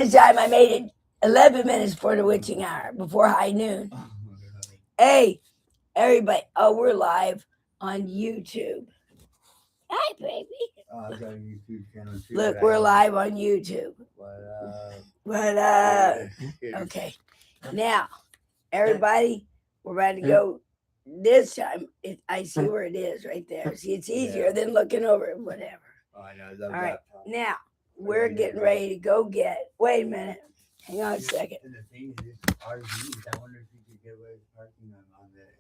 This time I made it 11 minutes for the witching hour before high noon. Hey, everybody. Oh, we're live on YouTube. Hi, baby. I got a YouTube channel too. Look, we're live on YouTube. But okay. Now, everybody, we're about to go. This time, I see where it is right there. See, it's easier than looking over it, whatever. Oh, I know. All right, now we're getting ready to go get. Wait a minute. Hang on a second. And the thing is, RVs. I wonder if you could get away with parking them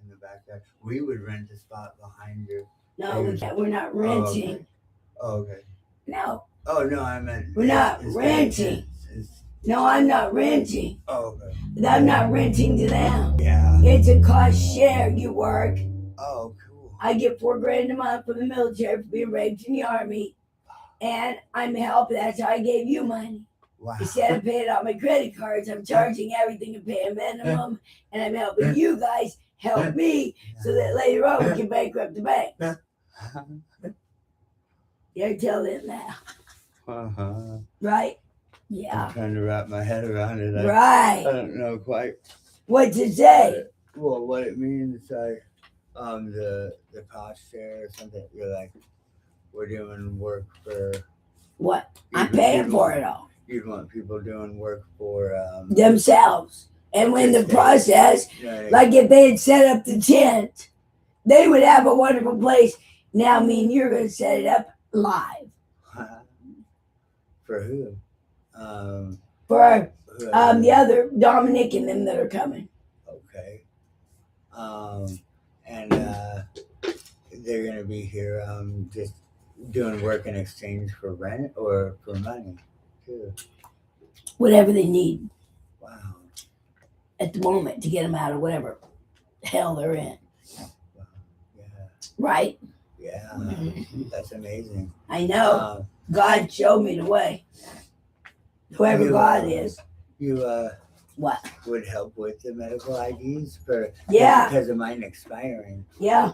in the backyard. We would rent a spot behind you. No, we can't. We're not renting. Oh, okay. No. Oh no, I meant we're not renting. No, I'm not renting. Oh, okay. I'm not renting to them. Yeah. It's a cost share. You work. Oh, cool. I get $4,000 a month from the military for being raped in the army, and I'm helping. That's how I gave you money. Wow. Instead of paying out my credit cards, I'm charging everything and paying minimum, and I'm helping you guys help me so that later on we can bankrupt the bank. Yeah, tell them that. Right? Yeah. I'm trying to wrap my head around it. Right. I don't know quite. What to say? Well, what it means, like, the cost share or something. You're like, we're doing work for. What? I'm paying for it all. You'd want people doing work for themselves. And when the process, like if they had set up the tent, they would have a wonderful place. Now, me and you're going to set it up live. For who? For the other Dominic and them that are coming. Okay. And they're going to be here just doing work in exchange for rent or for money too. Whatever they need. Wow. At the moment to get them out of whatever hell they're in. Wow. Yeah. Right? Yeah. That's amazing. I know. God showed me the way. Whoever God is. You what? Would help with the medical IDs for because of mine expiring. Yeah.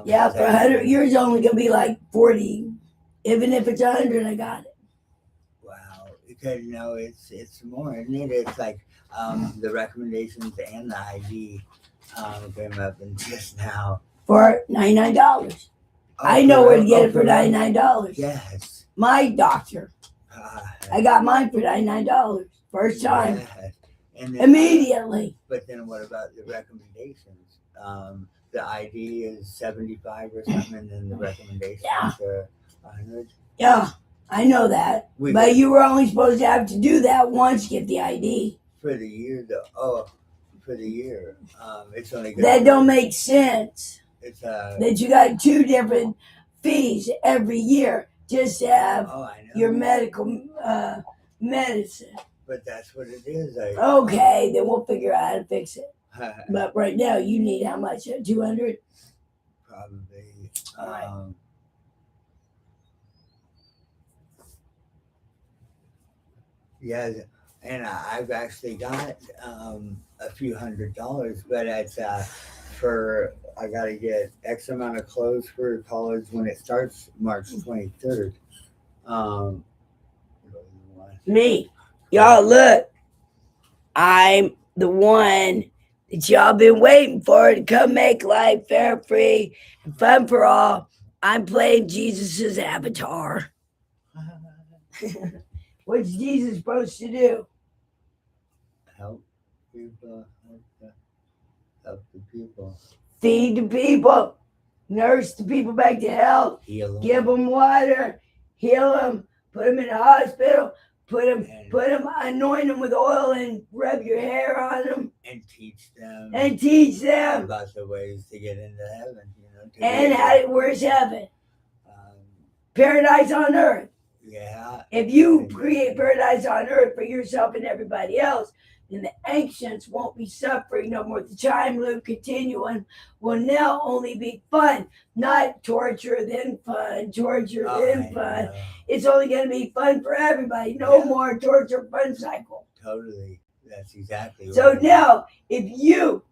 Yeah, for 100 years only gonna be like 40. Even if it's 100, I got it. Wow. Because it's more, isn't it? It's like the recommendations and the ID came up and just now. For $99. I know where to get it for $99. Yes. My doctor. I got mine for $99. First time. Yes. And then, immediately. But then what about the recommendations? The ID is 75 or something, and then the recommendations are 100. Yeah, I know that. But you were only supposed to have to do that once you get the ID. For the year, though. Oh, for the year. It's only good. That don't make sense. It's that you got 2 different fees every year just to have your medical medicine. But that's what it is. Okay, then we'll figure out how to fix it. But right now, you need how much? 200? Probably. Right. Yeah, and I've actually got a few $100s, but it's for I got to get X amount of clothes for college when it starts March 23rd. Me. Y'all look, I'm the one that y'all been waiting for to come make life fair, free, and fun for all. I'm playing Jesus's avatar. What's Jesus supposed to do? Help people. Help the people. Feed the people. Nurse the people back to health. Heal them. Give them water. Heal them. Put them in the hospital. Put them, anoint them with oil and rub your hair on them. And teach them. About the ways to get into heaven. And where's heaven? Paradise on earth. Yeah. If you create paradise on earth for yourself and everybody else, then the ancients won't be suffering no more. The time loop continuum will now only be fun, not torture, then fun, torture, then fun. Know. It's only going to be fun for everybody. No more torture, fun cycle. Totally. That's exactly right. So now, if you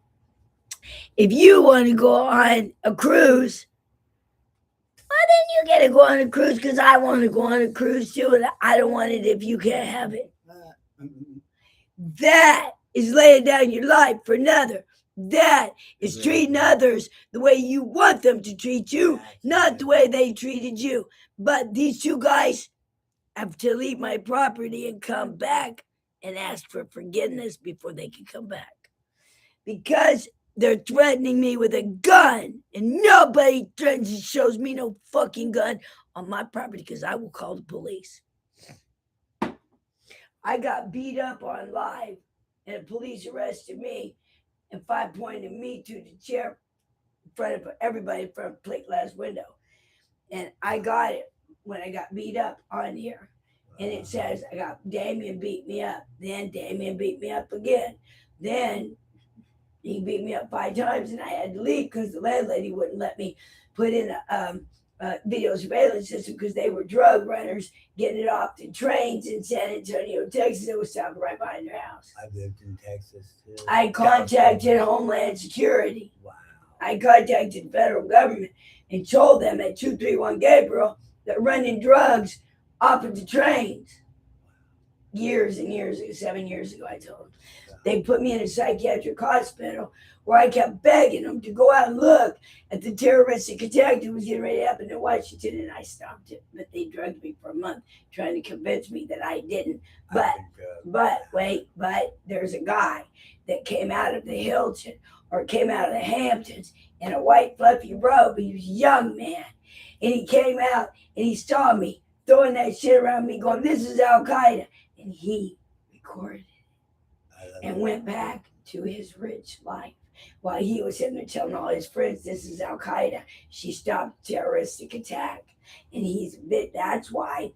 want to go on a cruise, well, then you get to go on a cruise because I want to go on a cruise too, and I don't want it if you can't have it. That is laying down your life for another. That is treating others the way you want them to treat you, not the way they treated you. But these two guys have to leave my property and come back and ask for forgiveness before they can come back. Because they're threatening me with a gun, and nobody threatens and shows me no fucking gun on my property because I will call the police. I got beat up on live, and the police arrested me and five-pointed me to the chair in front of everybody in front of plate glass window. And I got it when I got beat up on here. And it says, I got Damien beat me up. Then Damien beat me up again. Then he beat me up 5 times, and I had to leave because the landlady wouldn't let me put in a video surveillance system because they were drug runners getting it off the trains in San Antonio, Texas. It was stopped right behind their house. I lived in Texas too. I contacted Homeland Security. Wow. I contacted the federal government and told them at 231 Gabriel that running drugs off of the trains. Years and years ago, 7 years ago, I told them. They put me in a psychiatric hospital where I kept begging them to go out and look at the terroristic attack that was getting ready to happen in Washington, and I stopped it. But they drugged me for a month, trying to convince me that I didn't. But there's a guy that came out of the Hilton or came out of the Hamptons in a white fluffy robe. He was a young man, and he came out and he saw me throwing that shit around me, going, "This is Al Qaeda," and he recorded and went back to his rich life while he was sitting there telling all his friends, "This is Al Qaeda. She stopped a terroristic attack." And he's a bit. That's why,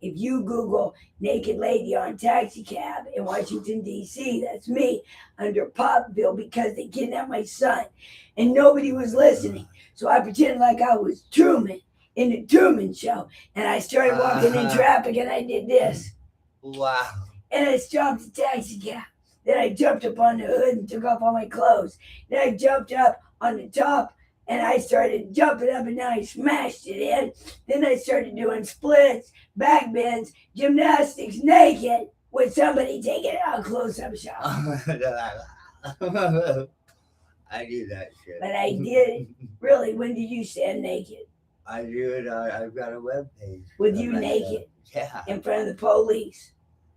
if you Google "naked lady on taxi cab" in Washington D.C., that's me under Popville, because they kidnapped my son, and nobody was listening. So I pretended like I was Truman in the Truman Show, and I started walking in traffic, and I did this. Wow. And I stopped the taxi cab. Then I jumped up on the hood and took off all my clothes. Then I jumped up on the top and I started jumping up, and now I smashed it in. Then I started doing splits, back bends, gymnastics naked with somebody taking a close-up shot. I do that shit. But I did it. Really, when did you stand naked? I do it. I've got a webpage. With you naked? Yeah. In front of the police?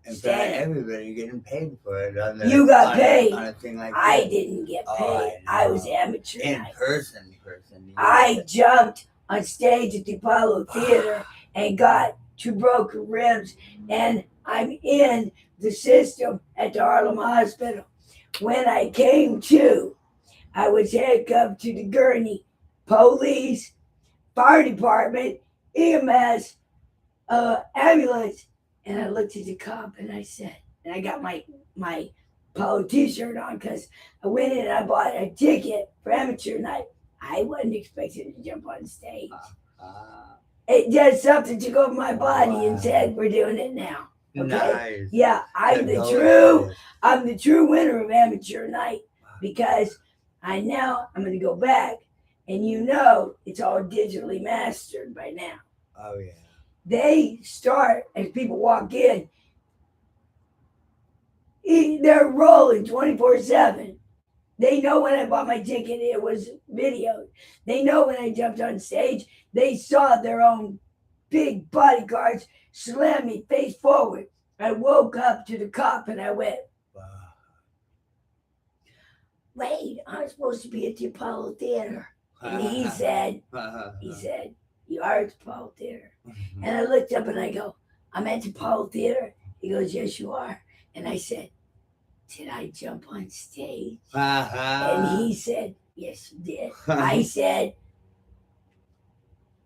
In front of everybody getting paid for it. You got paid. On a thing like I that. didn't get paid. I was amateur. In person. I jumped on stage at the Apollo Theater and got 2 broken ribs, and I'm in the system at the Harlem Hospital. When I came to, I was handcuffed to the gurney. Police, fire department, EMS, ambulance. And I looked at the cop and I said, and I got my Apollo t-shirt on because I went in and I bought a ticket for amateur night. I wasn't expecting to jump on stage. It did something to go over my body and said, "We're doing it now." Okay? Nice. Yeah, I'm the true winner of amateur night, because I'm going to go back, and it's all digitally mastered by now. Oh yeah. They start, as people walk in, they're rolling 24/7. They know when I bought my ticket, it was videoed. They know when I jumped on stage, they saw their own big bodyguards slam me face forward. I woke up to the cop and I went, "Wait, I'm supposed to be at the Apollo Theater." And he said, "You are at the Apollo Theater." And I looked up and I go, "I'm at the Apollo Theater?" He goes, "Yes, you are." And I said, "Did I jump on stage?" And he said, "Yes, you did." I said,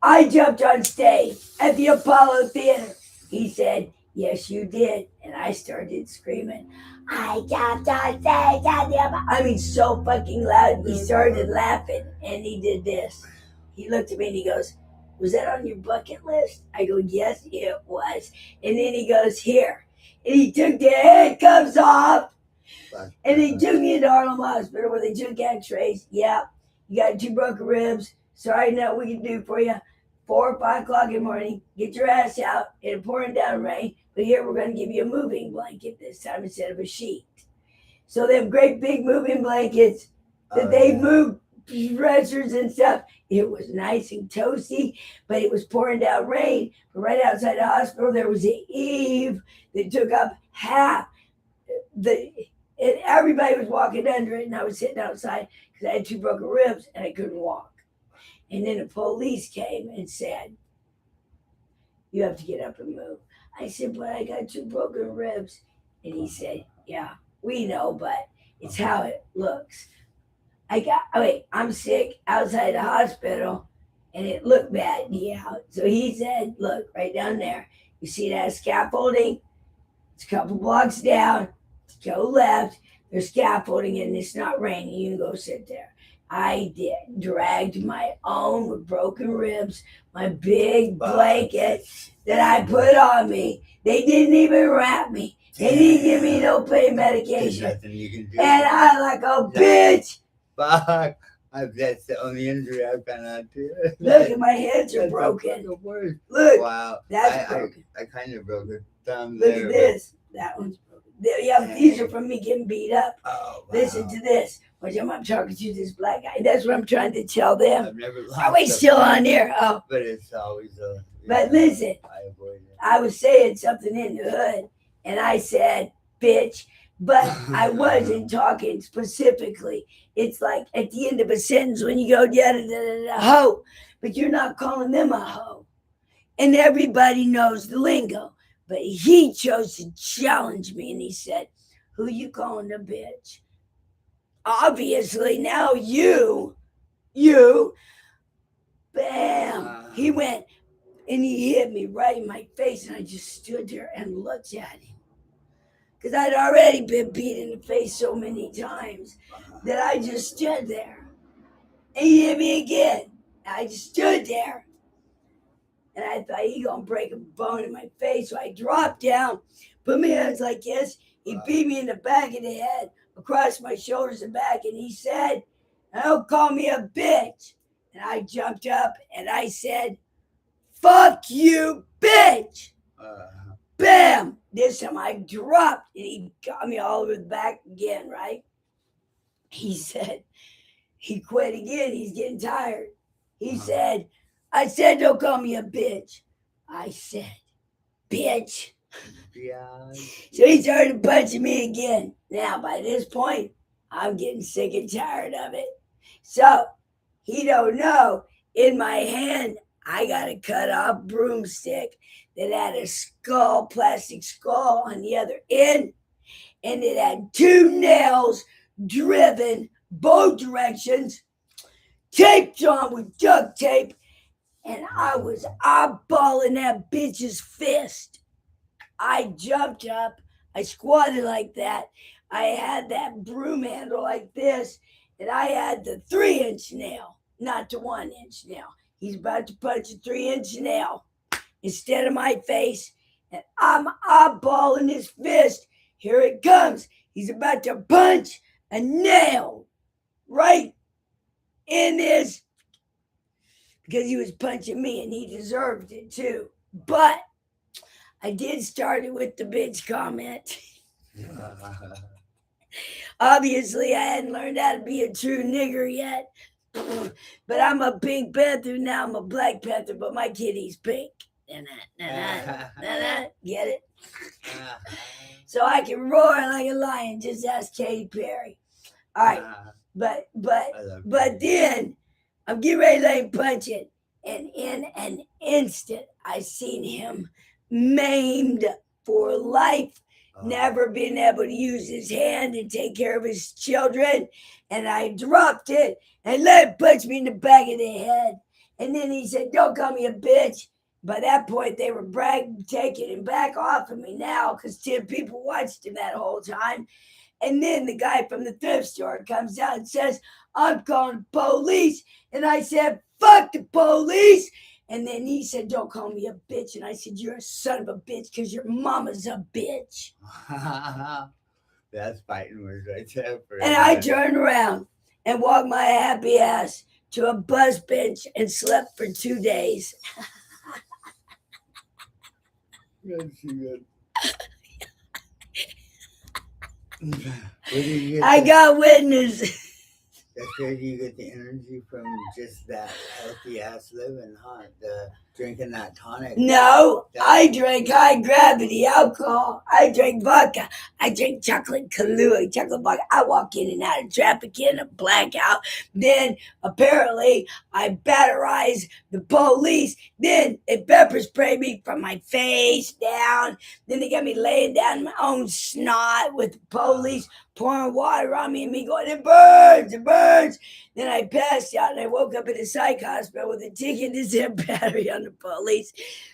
"I jumped on stage at the Apollo Theater." He said, "Yes, you did." And I started screaming, "I jumped on stage at the Apollo." I mean, so fucking loud. He started laughing and he did this. He looked at me and he goes, "Was that on your bucket list?" I go, "Yes, it was." And then he goes, "Here." And he took the handcuffs off. And they took me into Harlem Hospital where they took x-rays. "Yeah, you got 2 broken ribs. Sorry, nothing we can do for you. 4 or 5 o'clock in the morning, get your ass out in a pouring down rain. But here we're going to give you a moving blanket this time instead of a sheet. So them great big moving blankets that they moved dressers and stuff. It was nice and toasty, but it was pouring down rain. But right outside the hospital, there was an eave that took up half the. And everybody was walking under it, and I was sitting outside because I had 2 broken ribs and I couldn't walk. And then the police came and said, "You have to get up and move." I said, "But I got 2 broken ribs." And he said, "Yeah, we know, but it's how it looks." I'm sick outside the hospital and it looked bad. Yeah. So he said, "Look, right down there, you see that scaffolding? It's a couple blocks down. Go left. There's scaffolding and it's not raining. You can go sit there." I did. Dragged my own with broken ribs, my big blanket that I put on me. They didn't even wrap me. They didn't give me no pain medication. Nothing you can do. And I like a bitch. Fuck. That's the only injury I've been on too. Look, at my hands are broken. Look, wow. that's broken. I kind of broke a thumb Look there. at this. That one's broken. Yeah, these are from me getting beat up. Oh, wow. Listen to this. Watch, I'm talking to this black guy. That's what I'm trying to tell them. I've never lost. Are we still on here? Oh. But it's always a. But listen, I avoid it. I was saying something in the hood, and I said, "Bitch," but I wasn't talking specifically. It's like at the end of a sentence when you go, "Yeah, hoe," but you're not calling them a hoe. And everybody knows the lingo. But he chose to challenge me, and he said, "Who you calling a bitch?" Obviously, now you, bam. He went, and he hit me right in my face, and I just stood there and looked at him. Because I'd already been beat in the face so many times that I just stood there. And he hit me again. I just stood there. And I thought, he gonna break a bone in my face. So I dropped down, put my hands like this. He beat me in the back of the head, across my shoulders and back. And he said, "Don't call me a bitch." And I jumped up and I said, "Fuck you, bitch." Bam! This time I dropped and he got me all over the back again, right? He said, he quit again. He's getting tired. He said, "I said, don't call me a bitch." I said, "Bitch." Yeah. So he started punching me again. Now, by this point, I'm getting sick and tired of it. So he don't know, in my hand, I got a cut off broomstick that had a skull, plastic skull on the other end. And it had 2 nails driven both directions, taped on with duct tape. And I was eyeballing that bitch's fist. I jumped up. I squatted like that. I had that broom handle like this. And I had the 3-inch nail, not the 1-inch nail. He's about to punch a 3-inch nail instead of my face. And I'm eyeballing his fist. Here it comes. He's about to punch a nail right in his, because he was punching me and he deserved it too. But I did start it with the bitch comment. Obviously, I hadn't learned how to be a true nigger yet. But I'm a Pink Panther now. I'm a Black Panther, but my kitty's pink. Get it? So I can roar like a lion. Just ask Katy Perry. All right. But then I'm getting ready to let him punch it. And in an instant, I seen him maimed for life, never been able to use his hand and take care of his children. And I dropped it and let him punch me in the back of the head. And then he said, "Don't call me a bitch." By that point, they were taking him back off of me now because 10 people watched him that whole time. And then the guy from the thrift store comes out and says, "I'm calling the police." And I said, "Fuck the police." And then he said, "Don't call me a bitch." And I said, "You're a son of a bitch because your mama's a bitch." That's fighting words right there. And I turned around and walked my happy ass to a bus bench and slept for 2 days. That's good. Where do you get I the- got witnesses. That's where you get the energy from, just that healthy ass living, huh? The drinking that tonic. No, I drank high gravity alcohol. I drank vodka. I drink chocolate Kahlua, chocolate vodka. I walk in and out of traffic in a blackout. Then apparently I batterized the police. Then they pepper sprayed me from my face down. Then they got me laying down in my own snot with the police pouring water on me and me going, it burns, it burns. Then I passed out and I woke up in a psych hospital with a ticket to send battery on the police.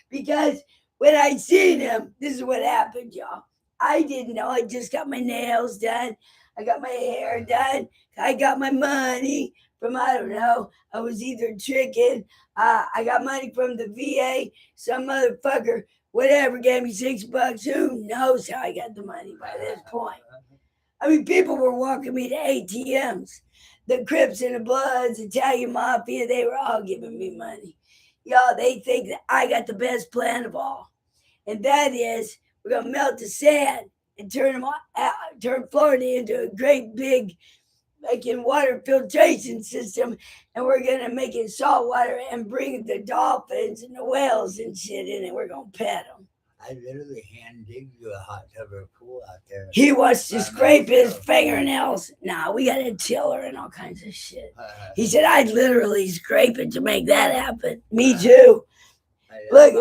Because when I seen him, this is what happened, y'all. I didn't know. I just got my nails done. I got my hair done. I got my money from, I don't know. I was either tricking. I got money from the VA. Some motherfucker, whatever, gave me $6. Who knows how I got the money by this point? I mean, people were walking me to ATMs. The Crips and the Bloods, Italian Mafia, they were all giving me money. Y'all, they think that I got the best plan of all. And that is, we're going to melt the sand and turn Florida into a great big making water filtration system, and we're going to make it salt water and bring the dolphins and the whales and shit in, and we're going to pet them. I literally hand digged you a hot tub or pool out there. He wants to scrape his fingernails. Nah, we got a tiller and all kinds of shit. He said, I'd literally scrape it to make that happen. Me too. Look.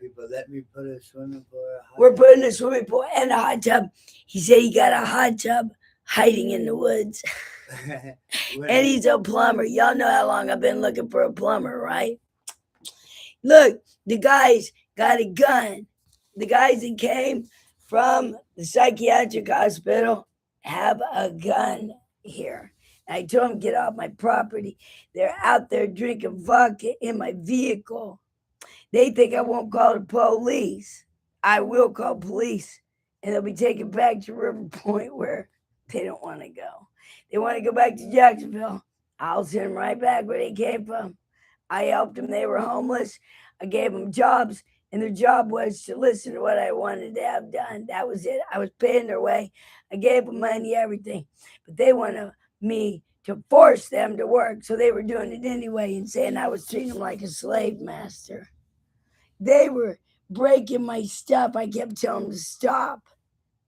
People, let me put a swimming pool. We're putting a swimming pool and a hot tub. He said he got a hot tub hiding in the woods. And he's a plumber. Y'all know how long I've been looking for a plumber, right? Look, the guys got a gun. The guys that came from the psychiatric hospital have a gun here. I told them, get off my property. They're out there drinking vodka in my vehicle. They think I won't call the police. I will call police, and they'll be taken back to River Point where they don't want to go. They want to go back to Jacksonville. I'll send them right back where they came from. I helped them. They were homeless. I gave them jobs. And their job was to listen to what I wanted to have done. That was it. I was paying their way. I gave them money, everything. But they wanted me to force them to work. So they were doing it anyway and saying I was treating them like a slave master. They were breaking my stuff. I kept telling them to stop.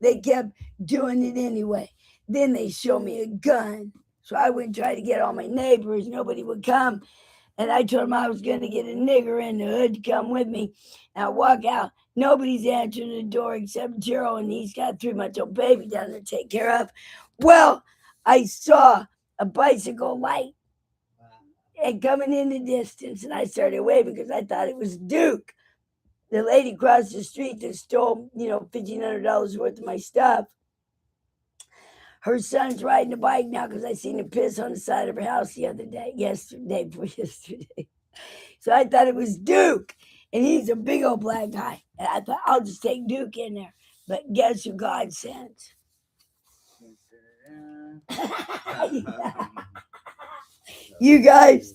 They kept doing it anyway. Then they showed me a gun. So I went and tried to get all my neighbors. Nobody would come. And I told him I was going to get a nigger in the hood to come with me. And I walk out. Nobody's answering the door except Gerald, and he's got a 3-month-old baby down there to take care of. Well, I saw a bicycle light and coming in the distance, and I started waving because I thought it was Duke. The lady across the street that stole, $1,500 worth of my stuff. Her son's riding a bike now because I seen him piss on the side of her house yesterday. So I thought it was Duke, and he's a big old black guy. And I thought, I'll just take Duke in there. But guess who God sent? You guys,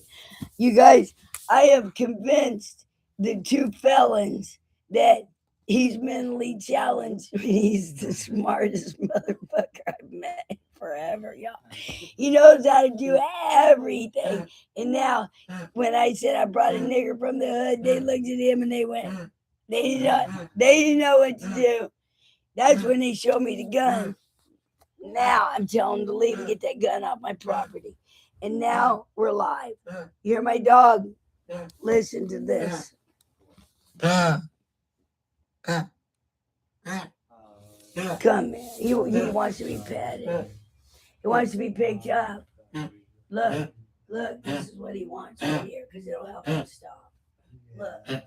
I have convinced the 2 felons that he's mentally challenged. He's the smartest motherfucker I've met forever, y'all. He knows how to do everything. And now, when I said I brought a nigger from the hood, they looked at him and they went, they didn't know what to do. That's when they showed me the gun. Now I'm telling them to leave and get that gun off my property. And now we're live. You hear my dog? Listen to this. Come here. He wants to be petted. He wants to be picked up. Look, this is what he wants right here because it'll help him stop. Look.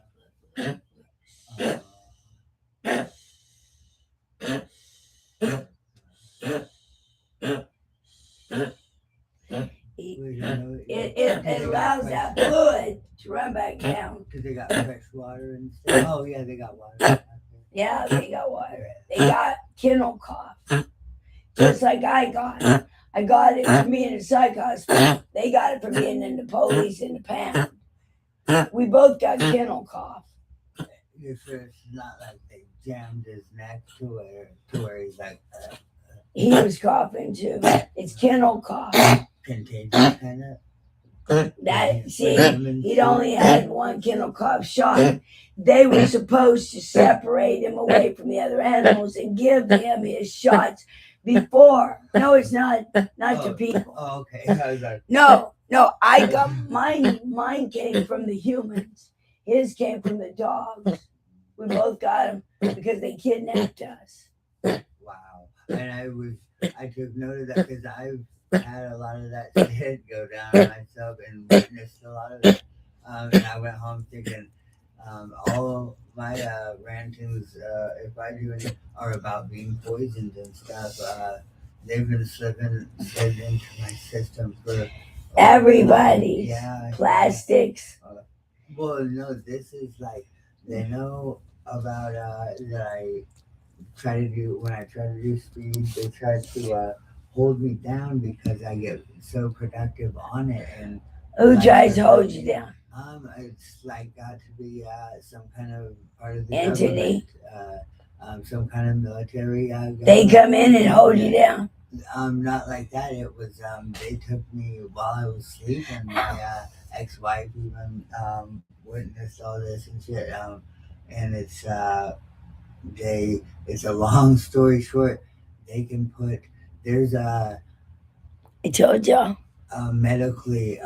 It allows that fluid to run back down. Because they got fresh water and stuff. Oh, yeah, they got water. Yeah, they got water. They got kennel cough. Just like I got. I got it from being in a psych hospital. They got it from being in the police in the pound. We both got kennel cough. It's not like they jammed his neck to where he's like. He was coughing too. It's kennel cough. Contagious kind of. That he'd only had one kennel cough shot. They were supposed to separate him away from the other animals and give him his shots before. No, it's not to people. Oh, okay. I was like, No, I got mine. Mine came from the humans. His came from the dogs. We both got them because they kidnapped us. wow. And I took note of that because I've had a lot of that shit go down myself and witnessed a lot of it. And I went home thinking, all my rantings, if I do any, are about being poisoned and stuff. They've been slipping into my system for Everybody. Yeah. Plastics. Well, no, this is like they know about that I try to do when I try to do speed. They try to hold me down because I get so productive on it. And who tries to hold you down? It's like got to be some kind of part of the entity, some kind of military. They come in and hold you down. Not like that. It was they took me while I was sleeping. My ex-wife even witnessed all this and shit. And it's it's a long story short. They can put there's I told y'all. Medically,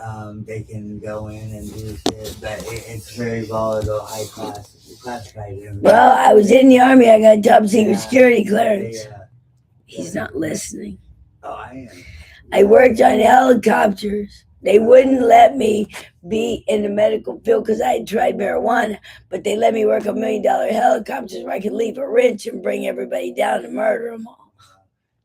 they can go in and do shit, but it's very volatile, high classified. Well, I was in the Army. I got top secret security clearance. He's not listening. Oh, I am. I worked on helicopters. They wouldn't let me be in the medical field because I had tried marijuana, but they let me work on $1 million helicopters where I could leave a wrench and bring everybody down and murder them all.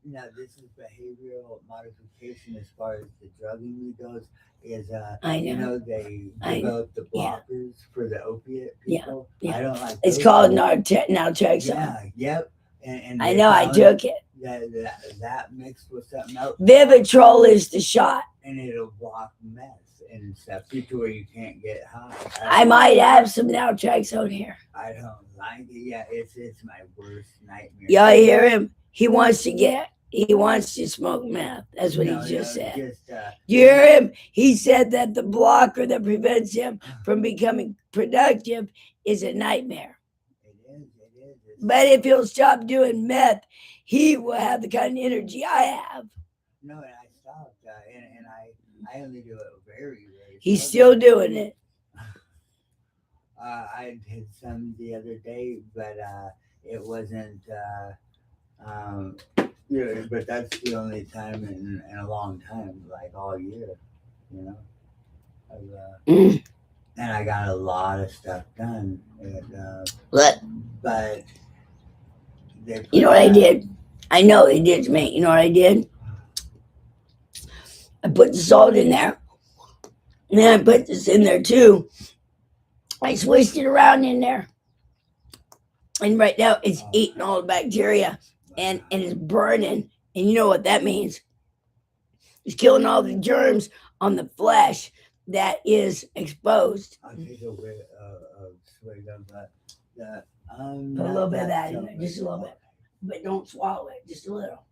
Now, this is behavioral modification as far as the drugging goes. Is I know. You know they developed the blockers for the opiate people. Yeah. I don't like. It's called naltrexone. Yeah. Yep. And I know. I took it. That mixed with something else. Vivitrol is the shot. And it'll block meth and stuff to where you can't get high. I might have some naltrexone here. I don't like it. Yeah, it's my worst nightmare. Y'all hear him? He wants to smoke meth. That's what he just said. You hear him? He said that the blocker that prevents him from becoming productive is a nightmare. It is. But if he'll stop doing meth, he will have the kind of energy I have. No, and I stopped, and I only do it very, very. He's still doing it. I did some the other day, but it wasn't. But that's the only time in a long time, like all year, you know. And I got a lot of stuff done. What? But you know what I did? I know it did to me. You know what I did? I put the salt in there. And then I put this in there too. I swished it around in there. And right now it's eating all the bacteria and it's burning. And you know what that means? It's killing all the germs on the flesh that is exposed. I'll take a swig of that. Put a little bit of that in there, just a little bit. But don't swallow it, just a little.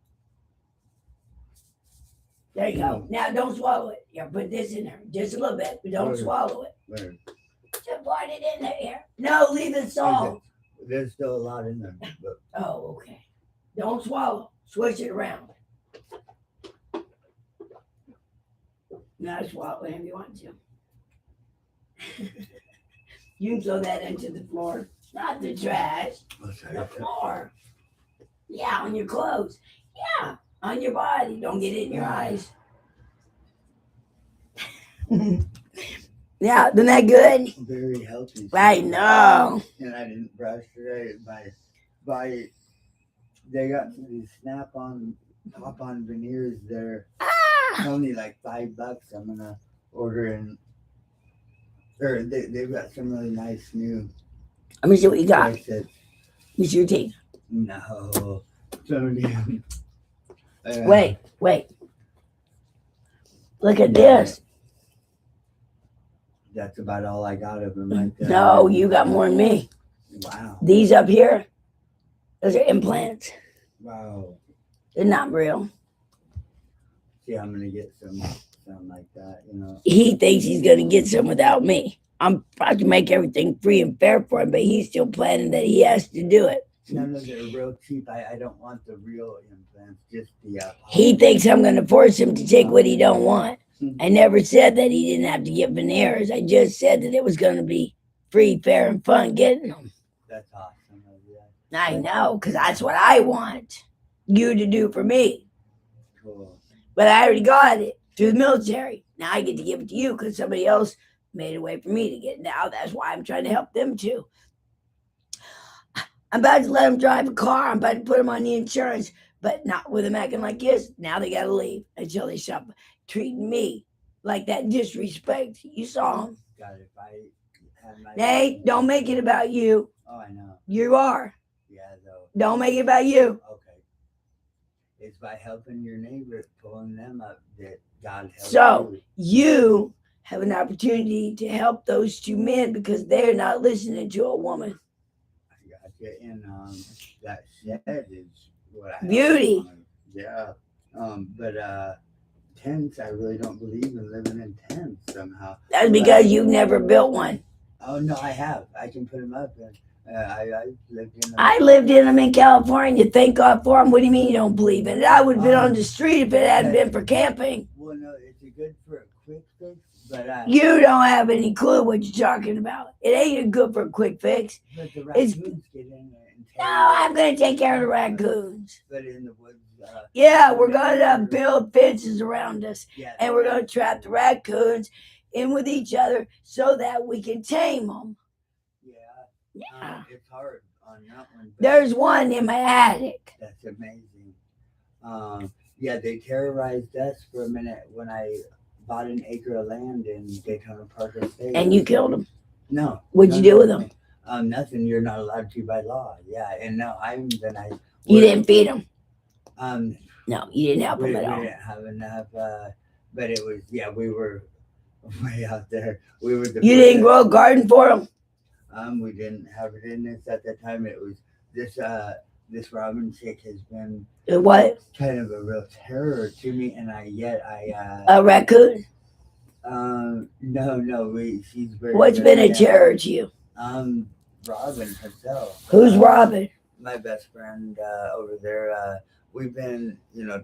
There you go. Now don't swallow it. Yeah, put this in there, just a little bit, but don't swallow it. Where? Just put it in there. Here. No, leave it salt. There's still a lot in there. But. Oh, okay. Don't swallow. Switch it around. Now swallow whenever you want to. You can throw that into the floor. Not the trash. The floor. Yeah, on your clothes. Yeah, on your body. Don't get it in your eyes. Yeah, isn't that good? Very healthy. I know. And I didn't brush today. They got these snap-on, pop-on veneers. They're only like $5. I'm gonna order in. Or they've got some really nice new. Let me see what you got. Let me see your teeth. No. So, wait. Look at Yeah. this. That's about all I got of them right there. No, you got more than me. Wow. These up here, those are implants. Wow. They're not real. See, I'm gonna get something like that, you know. He thinks he's gonna get some without me. I'm about to make everything free and fair for him, but he's still planning that he has to do it. No, they're real cheap. I don't want the real implants, just the. He thinks I'm gonna force him to take what he don't want. I never said that he didn't have to get veneers. I just said that it was gonna be free, fair, and fun getting them. That's awesome. I know, because that's what I want you to do for me. Cool. But I already got it through the military. Now I get to give it to you because somebody else made a way for me to get it. Now that's why I'm trying to help them too. I'm about to let them drive a car. I'm about to put them on the insurance, but not with them acting like this. Now they got to leave until they stop treating me like that disrespect. You saw them. God, if I had my. Nate, don't make it about you. Oh, I know. You are. Yeah, though. Don't make it about you. Okay. It's by helping your neighbor, pulling them up, that God helps So you. you have an opportunity to help those two men because they're not listening to a woman. I got you. And that shed is what I Beauty. Yeah. But tents, I really don't believe in living in tents somehow. That's because you've never built one. Oh no, I have. I can put them up. I lived in them. I lived in them in California. Thank God for them. What do you mean you don't believe in it? I would have been on the street if it hadn't been for camping. Well, no, it's good for a quick fix, but you don't have any clue what you're talking about. It ain't good for a quick fix. But the raccoons get in there and No, I'm going to take care of the raccoons. But in the woods. Yeah, we're going to build fences around us, Yeah, and we're going to trap the raccoons in with each other so that we can tame them. Yeah. It's hard on that one. There's one in my attic. That's amazing. Yeah, they terrorized us for a minute when I bought an acre of land in Daytona Park Estate. And you killed them. No. What'd you do with them? Nothing. You're not allowed to by law. Yeah, and no, You didn't feed them. No, you didn't help them at all. We didn't have enough. But it was we were way out there. We were. You didn't grow a garden for them. We didn't have it in this at the time. It was this Robin chick has been what? Kind of a real terror to me, and a raccoon. No, she's very. What's been a terror to you? Robin herself. Who's Robin? My best friend over there. We've been,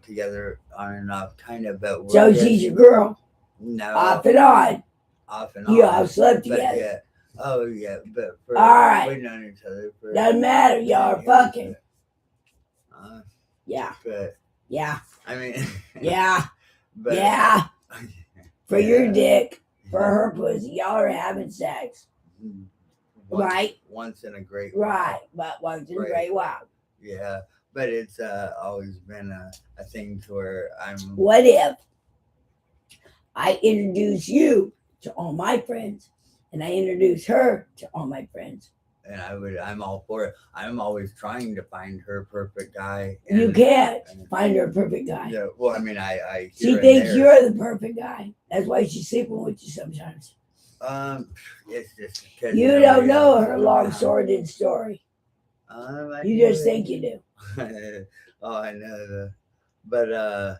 together on and off, kind of, but so she's your girl. No, off and on. Off and on. You all slept together. Yeah. Oh yeah, but all right. We've known each other for. Doesn't matter. Y'all are fucking. Yeah. But yeah. I mean. Yeah. But, yeah. For your dick, for her pussy, y'all are having sex. Right. Once in a great while. Right, but once in a great while. Yeah, but it's always been a thing to where I'm. What if I introduce you to all my friends, and I introduce her to all my friends? And I'm all for it. I'm always trying to find her perfect guy. You can't find her a perfect guy. Yeah, well, I mean, I she thinks you're the perfect guy. That's why she's sleeping with you sometimes. It's just because you don't know her long sordid story. You just think you do. Oh, I know. But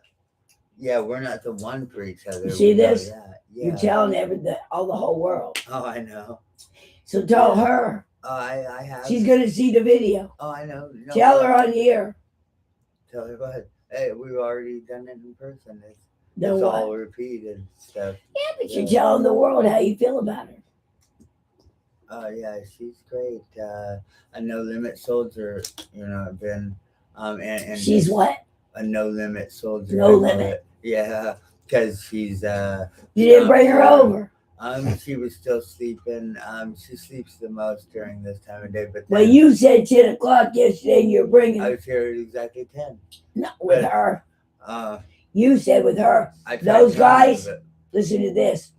yeah, we're not the one for each other. You see this? Yeah. You're telling the whole world. Oh, I know. So tell her. Oh, I have. She's gonna see the video. Oh, I know. No, tell her on the air. Tell her. Go ahead. Hey, we've already done it in person. It's what? all repeated stuff. Yeah, but you're telling the world how you feel about her. Oh yeah, she's great. A no limit soldier, been and she's what? A no limit soldier. No limit. Yeah, because she's you didn't bring her over. She was still sleeping. She sleeps the most during this time of day. But well, you said 10 o'clock yesterday, and you're bringing. I was here at exactly 10. Not with her. You said with her. Those guys. Listen to this.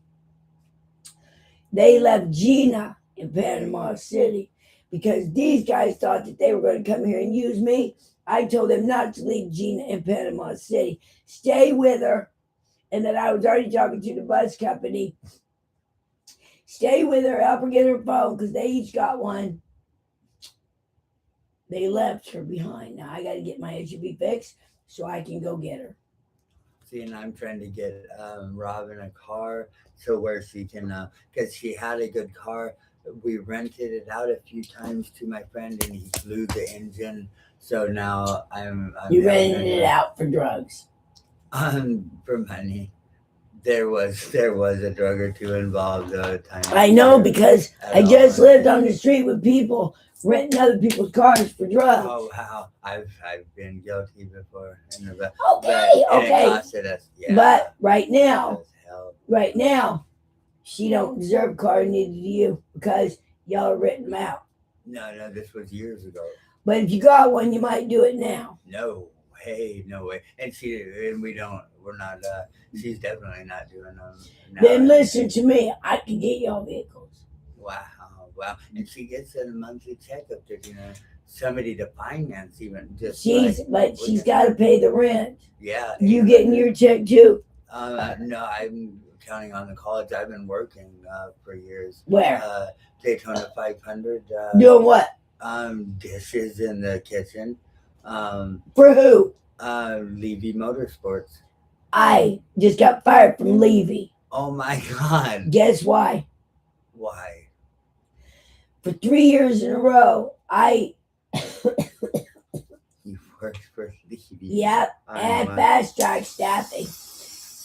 They left Gina in Panama City because these guys thought that they were going to come here and use me. I told them not to leave Gina in Panama City. Stay with her And then I was already talking to the bus company. Stay with her, help her get her phone, because they each got one. They left her behind. Now I got to get my SUV fixed so I can go get her. See, and I'm trying to get Robin a car so where she can, because she had a good car. We rented it out a few times to my friend, and he blew the engine. So now I'm You rented it out for drugs. For money. There was a drug or two involved the time. I know, because I just lived on the street with people renting other people's cars for drugs. Oh wow, I've been guilty before. Okay, and okay. It costed us, yeah. But right now, It was hell. right now, she don't deserve a car, neither do you, because y'all are renting them out. No, this was years ago. But if you got one, you might do it now. No way, no way. And we're not. She's definitely not doing them. No. Then listen to me. I can get y'all vehicles. Wow. And she gets a monthly check up to somebody to finance even just. She's got to pay the rent. Yeah. You getting your check too? No, I'm counting on the college. I've been working for years. Where? Daytona 500. Doing what? Dishes in the kitchen. For who? Levy Motorsports. I just got fired from Levy. Oh my God. Guess why? Why? For 3 years in a row, You worked for Levy. Yep, and Fast Track staffing.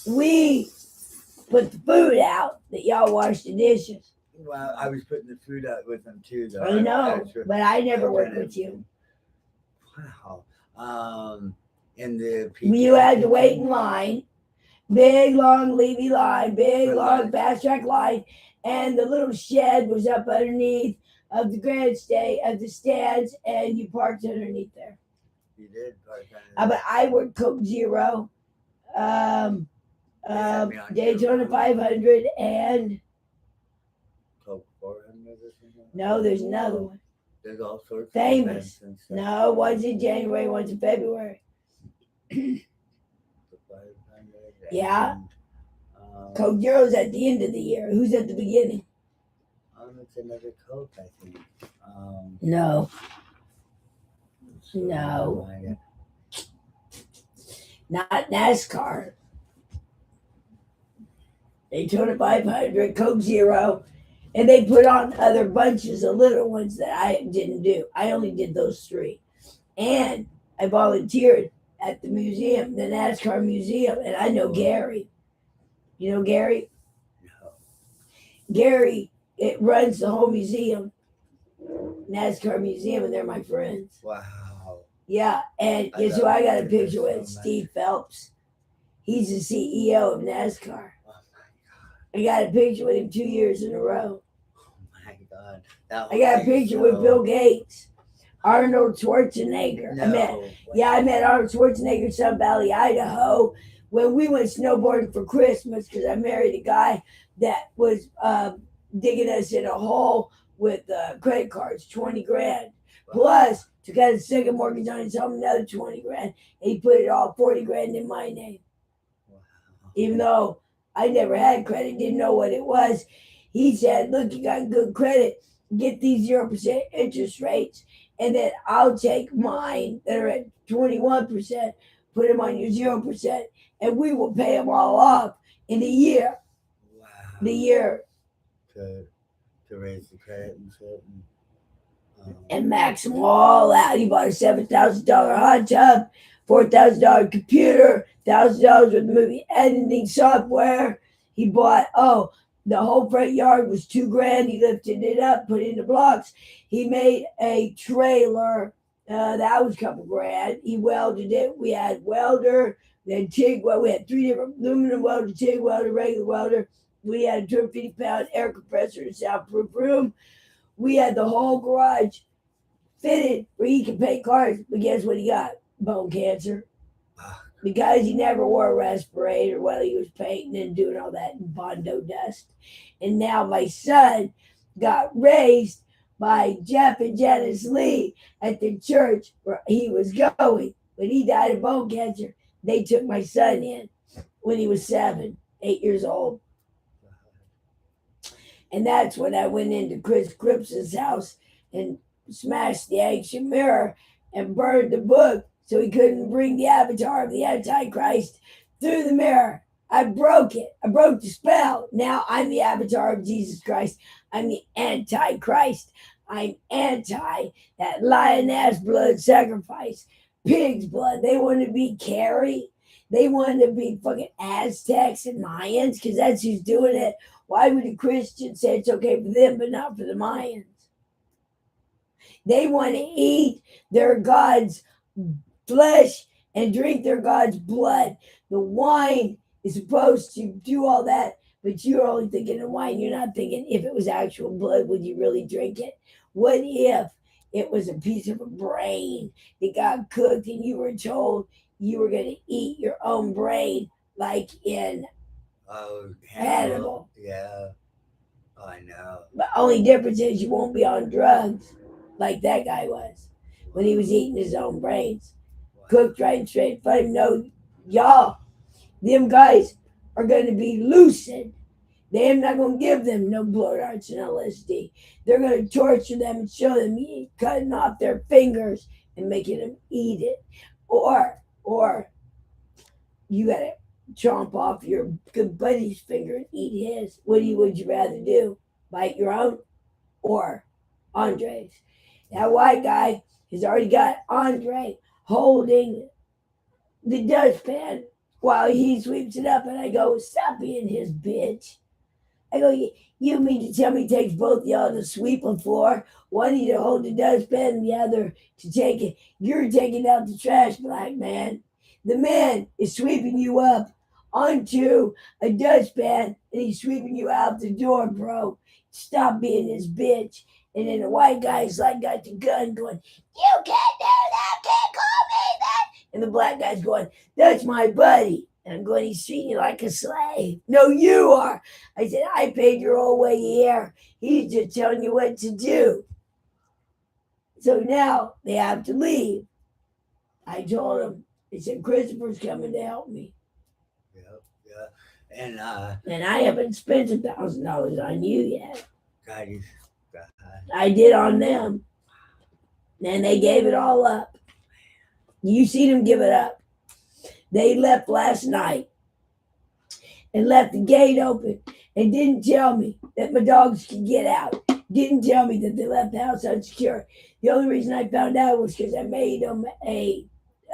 We put the food out that y'all wash the dishes. Well, I was putting the food out with them too, though. I know, but I never worked with you. Wow. And the people. You had to wait in line. Big, long Levy line, big, long Fast Track line. And the little shed was up underneath of the grandstand, of the stands, and you parked underneath there. You did park underneath. But I worked Coke Zero, Daytona 500, and Coke 400 or something? No, there's another one. There's all sorts Famous. of events and stuff. No, one's in January, one's in February. The 500 Yeah. and, Coke Zero's at the end of the year. Who's at the beginning? It's another Coke, I think. No. So, No. I- Not NASCAR. Daytona 500, Coke Zero, and they put on other bunches of little ones that I didn't do. I only did those 3. And I volunteered at the museum, the NASCAR museum, and I know Gary. You know Gary? No. Gary, it runs the whole museum, NASCAR museum, and they're my friends. Wow. Yeah, and guess who I got a picture with? Steve Phelps. He's the CEO of NASCAR. Oh I got a picture with him 2 years in a row. my God. That I got a would be picture with so- Bill Gates, Arnold Schwarzenegger. No. I met Arnold Schwarzenegger in Sun Valley, Idaho, when we went snowboarding for Christmas, because I married a guy that was digging us in a hole with credit cards, 20 grand. Plus, took out a second mortgage on his home, another 20 grand. And he put it all 40 grand in my name. Wow. Even though I never had credit, didn't know what it was. He said, look, you got good credit. Get these 0% interest rates. And then I'll take mine that are at 21%, put them on your 0%, and we will pay them all off in a year. Wow. The year. To raise the credit and shit. And max them all out. He bought a $7,000 hot tub, $4,000 computer, $1,000 with movie editing software. He bought, the whole front yard was $2 grand. He lifted it up, put it in the blocks. He made a trailer. That was a couple grand. He welded it. We had welder. We had TIG. Well, we had 3 different aluminum welder, TIG welder, regular welder. We had a 250-pound air compressor in a soundproof room. We had the whole garage fitted where he could paint cars. But guess what he got? Bone cancer. Because he never wore a respirator while he was painting and doing all that Bondo dust. And now my son got raised by Jeff and Janice Lee at the church where he was going. When he died of bone cancer, they took my son in. when he was 8 years old. And that's when I went into Chris Cripps's house and smashed the ancient mirror and burned the book so he couldn't bring the avatar of the Antichrist through the mirror. I broke it. I broke the spell. Now I'm the avatar of Jesus Christ. I'm the Antichrist. I'm anti that lioness blood sacrifice, pig's blood. They want to be Carrie. They want to be fucking Aztecs and Mayans because that's who's doing it. Why would a Christian say it's okay for them but not for the Mayans? They want to eat their God's flesh and drink their God's blood. The wine is supposed to do all that, but you're only thinking of wine. You're not thinking if it was actual blood, would you really drink it? What if it was a piece of a brain that got cooked and you were told you were going to eat your own brain like in Hannibal? Yeah. Oh, I know. The only difference is you won't be on drugs like that guy was when he was eating his own brains. Cooked right and straight. But no, y'all, them guys are going to be lucid. They're not going to give them no blood arts and LSD. They're going to torture them and show them cutting off their fingers and making them eat it. Or you got to chomp off your good buddy's finger and eat his. Would you rather do? Bite your own or Andre's? That white guy has already got Andre holding the dustpan while he sweeps it up, and I go, stop being his bitch. I go, you mean to tell me it takes both y'all to sweep a floor? One of you to hold the dustpan and the other to take it. You're taking out the trash, black man. The man is sweeping you up onto a dustpan and he's sweeping you out the door, bro. Stop being his bitch. And then the white guy's like got the gun going, you can't do that, can't call me that. And the black guy's going, that's my buddy. And I'm going, he's treating you like a slave. No, you are. I said, I paid your whole way here. He's just telling you what to do. So now they have to leave. I told him, I said, Christopher's coming to help me. And I haven't spent $1,000 on you yet. God. I did on them. And they gave it all up. You see them give it up. They left last night and left the gate open and didn't tell me that my dogs could get out. Didn't tell me that they left the house unsecure. The only reason I found out was because I made them a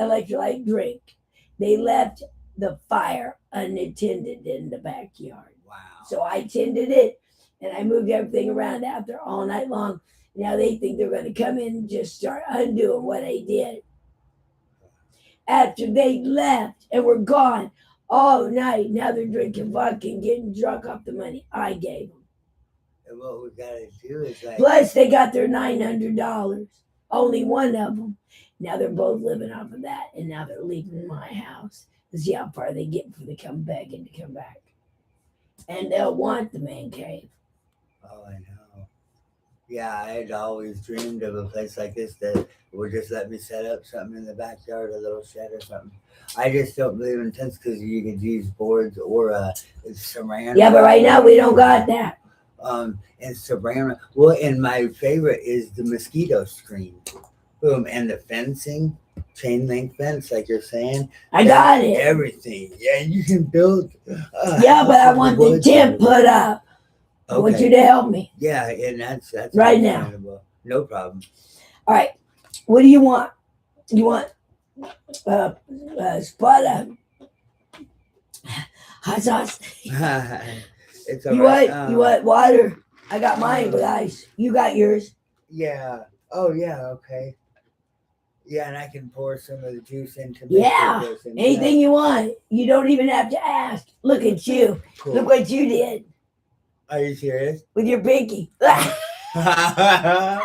electrolyte drink. They left the fire unattended in the backyard. Wow. So I tended it and I moved everything around out there all night long. Now they think they're going to come in and just start undoing what I did. After they left and were gone all night, now they're drinking vodka and getting drunk off the money I gave them. And what we got to do is like... Plus, they got their $900. Only one of them. Now they're both living off of that, and now they're leaving my house to see how far they get before they come begging to come back. And they'll want the man cave. Oh, I know. Yeah, I had always dreamed of a place like this that would just let me set up something in the backyard, a little shed or something. I just don't believe in tents because you could use boards or ceramic. Yeah, but right now we don't got that. And ceramic. Well, and my favorite is the mosquito screen. Boom. And the fencing, chain link fence, like you're saying. I got it. Everything. Yeah, you can build. Yeah, but I want the tent put up. I want you to help me. Yeah, and that's right now. No problem. All right. What do you want? You want spot hot sauce? It's you right. You want water? I got mine with ice. You got yours. Yeah. Oh yeah. Okay. Yeah, and I can pour some of the juice into. Yeah. Anything you want. You don't even have to ask. Look at you. Cool. Look what you did. Are you serious? With your pinky. I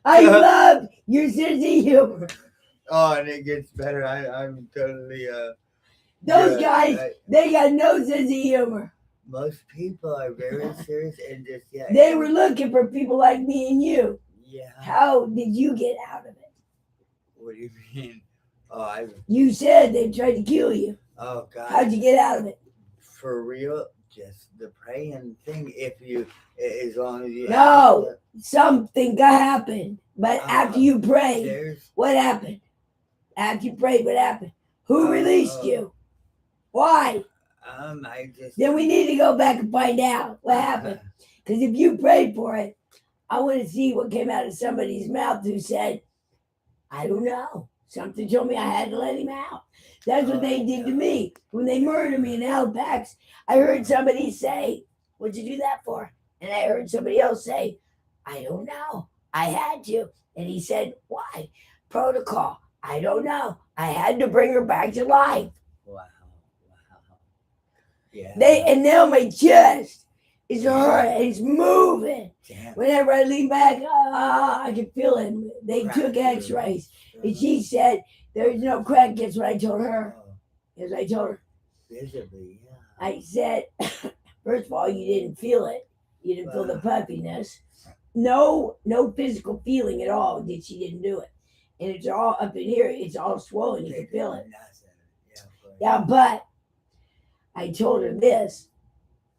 love your sense of humor. Oh, and it gets better. I'm totally those guys, they got no sense of humor. Most people are very serious and just They were looking for people like me and you. Yeah. How did you get out of it? What do you mean? I. You said they tried to kill you. Oh God. How'd you get out of it? For real, just the praying thing. If you, as long as you. No, something happened. But after you prayed, There's. what happened? After you prayed, what happened? Who released you? Why? I just. Then we need to go back and find out what happened. Because if you prayed for it, I want to see what came out of somebody's mouth who said, I don't know. Something told me I had to let him out. That's what they did to me. When they murdered me in Halifax, I heard somebody say, what'd you do that for? And I heard somebody else say, I don't know. I had to. And he said, why? Protocol. I don't know. I had to bring her back to life. Wow. Yeah. And now my chest is hurt and it's moving. Damn. Whenever I lean back, I can feel it. They took x-rays. And she said, there's no crack. Guess what I told her? As I told her. Visibly, yeah. I said, first of all, you didn't feel it. You didn't feel the puffiness. No physical feeling at all. She didn't do it. And it's all up in here. It's all swollen. You can feel it. Yeah, but I told her this.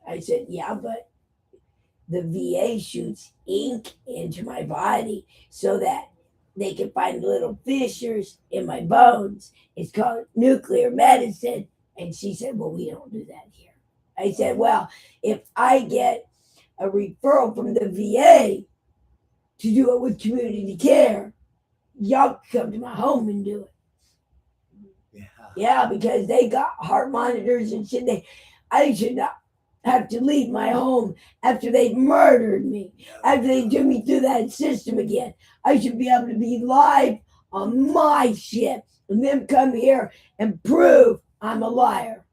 I said, yeah, but the VA shoots ink into my body so that they can find little fissures in my bones. It's called nuclear medicine. And she said, well, we don't do that here. I said, well, if I get a referral from the VA to do it with community care, y'all can come to my home and do it. Yeah, because they got heart monitors and shit. I should not have to leave my home after they murdered me, after they took me through that system again. I should be able to be live on my shit and them come here and prove I'm a liar.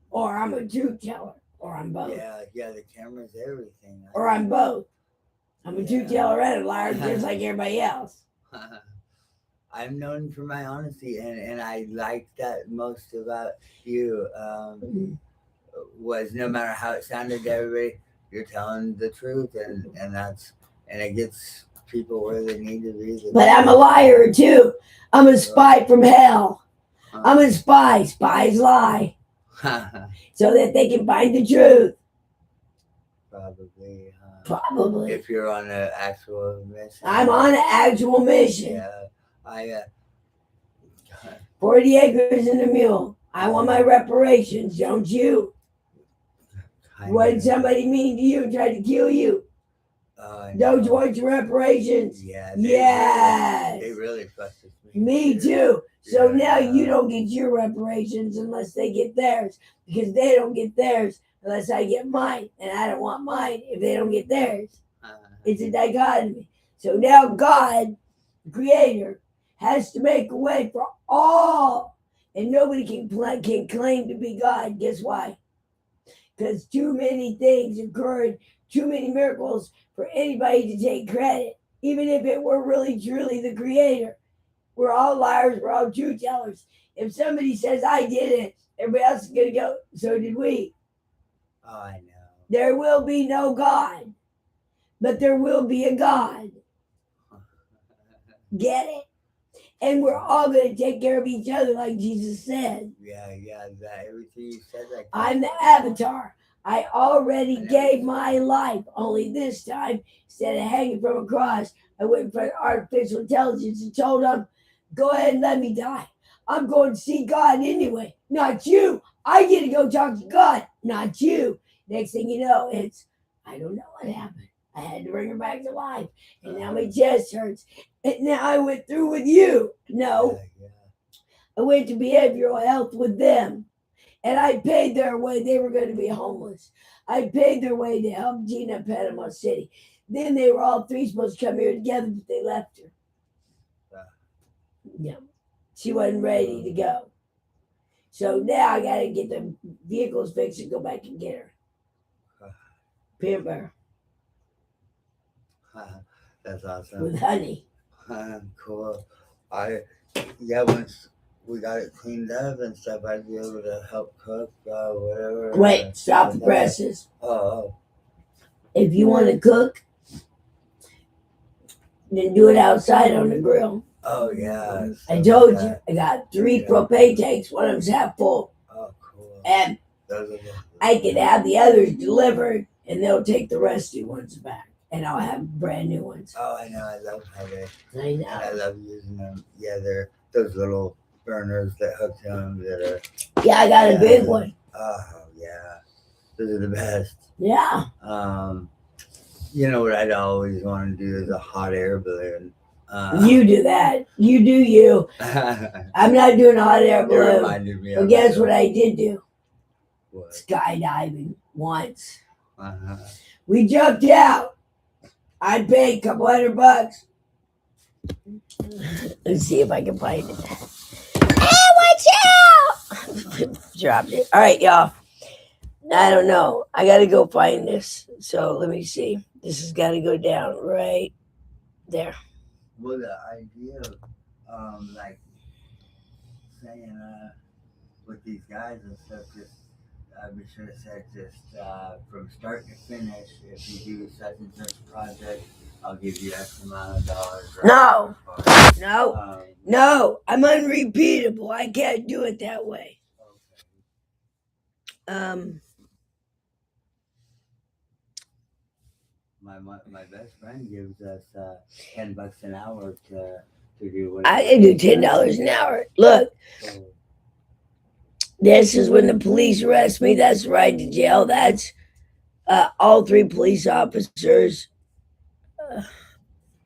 Or I'm a truth teller. Or I'm both. Yeah, the camera's everything. Or I'm both. I'm a truth teller and a liar just like everybody else. I'm known for my honesty, and I like that most about you. Was no matter how it sounded to everybody, you're telling the truth, and it gets people where they need to be. But I'm a liar too. I'm a spy from hell. I'm a spy. Spies lie. So that they can find the truth. Probably. Probably. If you're on an actual mission. I'm on an actual mission. Yeah. 40 acres and a mule. I want my reparations, don't you? What did somebody mean to you? Tried to kill you? Don't you want your reparations? Yeah. Yes. They really fucked with me. Me too. So now you don't get your reparations unless they get theirs. Because they don't get theirs unless I get mine. And I don't want mine if they don't get theirs. It's a dichotomy. So now God, the Creator, has to make a way for all. And nobody can claim to be God. Guess why? Because too many things occurred, too many miracles for anybody to take credit. Even if it were really, truly the Creator. We're all liars. We're all truth tellers. If somebody says, I did it, everybody else is going to go, so did we. Oh, I know. There will be no God. But there will be a God. Get it? And we're all going to take care of each other like Jesus said. Yeah, everything you said. I'm the avatar. I already gave my life. Only this time, instead of hanging from a cross, I went in front of artificial intelligence and told them, go ahead and let me die. I'm going to see God anyway. Not you. I get to go talk to God. Not you. Next thing you know, I don't know what happened. I had to bring her back to life. And now my chest hurts. And now I went through with you. No. I went to behavioral health with them. And I paid their way. They were going to be homeless. I paid their way to help Gina in Panama City. Then they were all three supposed to come here together, but they left her. Yeah. She wasn't ready to go. So now I got to get the vehicles fixed and go back and get her. Pimp her. That's awesome. With honey. Cool. Once we got it cleaned up and stuff, I'd be able to help cook, whatever. Wait, stop the presses. Oh. If you want to cook, then do it outside on the grill. Oh yeah. I stuff told like you, that. I got 3 Yeah. propane tanks. One of them's half full. Oh, cool. And Those are the, I can have the others delivered, and they'll take the rusty ones back. And I'll have brand new ones. Oh, I know. I love how they. I And I know. love using them. Yeah, they're those little burners that hook to them that are. Yeah, I got a big one. Oh yeah, those are the best. Yeah. You know what I'd always want to do is a hot air balloon. You do that. You do you. I'm not doing a hot air It balloon. reminded me But of guess it. what I did do? What? Skydiving once. Uh-huh. We jumped out. I paid $200. Let's see if I can find it. Ah, watch out! Dropped it. All right, y'all. I don't know. I got to go find this. So let me see. This has got to go down right there. Well, the idea of like saying with these guys and stuff, just we should have said just from start to finish. If you do such and such project, I'll give you X amount of dollars. No. No. I'm unrepeatable. I can't do it that way. My best friend gives us $10 an hour to do what I can do $10 an hour. Look, this is when the police arrest me. That's right to jail. That's all 3 police officers.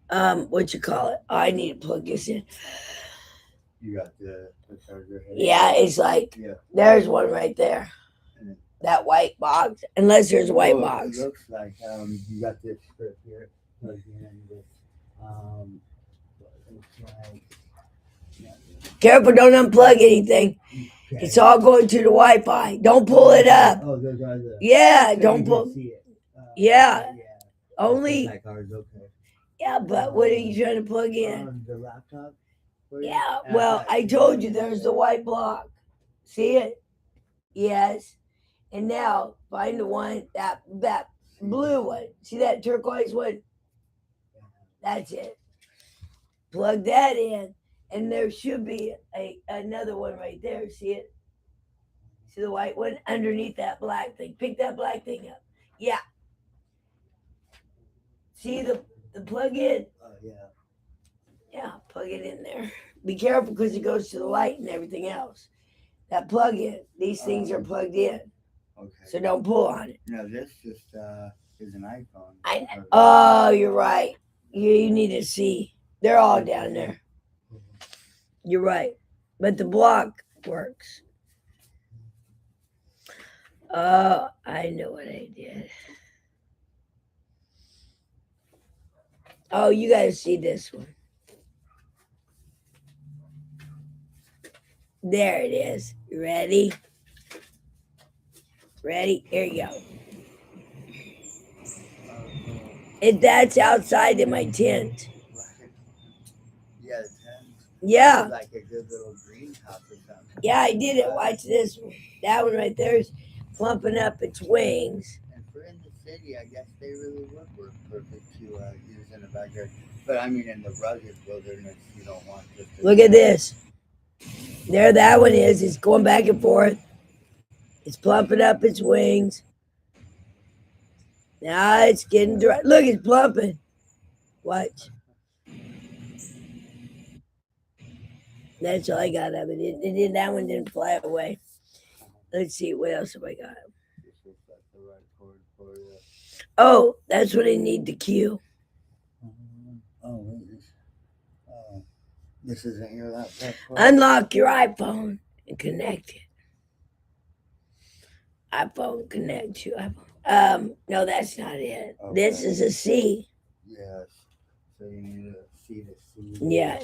What you call it? I need to plug this in. You got the charger head. Yeah, it's like there's one right there. That white box. Unless there's a white box. It looks like you got this strip here plugged in with it looks like Careful, don't unplug anything. Okay. It's all going to the Wi-Fi. Don't pull it up. Oh, those are the. Yeah, so don't pull. See it. Yeah. Only. Like ours, okay. Yeah, but what are you trying to plug in? The laptop. Yeah. Well, I told you there's the white block. See it? Yes. And now find the one that blue one. See that turquoise one? That's it. Plug that in, and there should be another one right there. See it? See the white one underneath that black thing? Pick that black thing up. Yeah. See the plug in? Yeah, plug it in there. Be careful because it goes to the light and everything else. That plug in. These things are plugged in. Okay. So don't pull on it. No, this just is an iPhone. Oh, you're right. You need to see. They're all down there. You're right. But the block works. Oh, I know what I did. Oh, you got to see this one. There it is. You ready? Ready? Here you go. That's outside in my tent. Yeah, the tent. Yeah. Like a good little greenhouse or something. Yeah, I did it. Watch this one. That one right there is plumping up its wings. And for in the city, I guess they really would work perfect to use in the backyard. But I mean, in the rugged wilderness, you don't want this. Look at this. There that one is. It's going back and forth. It's plumping up its wings. Now it's getting dry. Look, it's plumping. Watch. That's all I got of it. That one didn't fly away. Let's see. What else have I got? Oh, that's what I need to cue. This isn't your laptop. Unlock your iPhone and connect it. iPhone connect to iPhone. No, that's not it. Okay. This is a C. Yes. So you need a C to C. Yeah.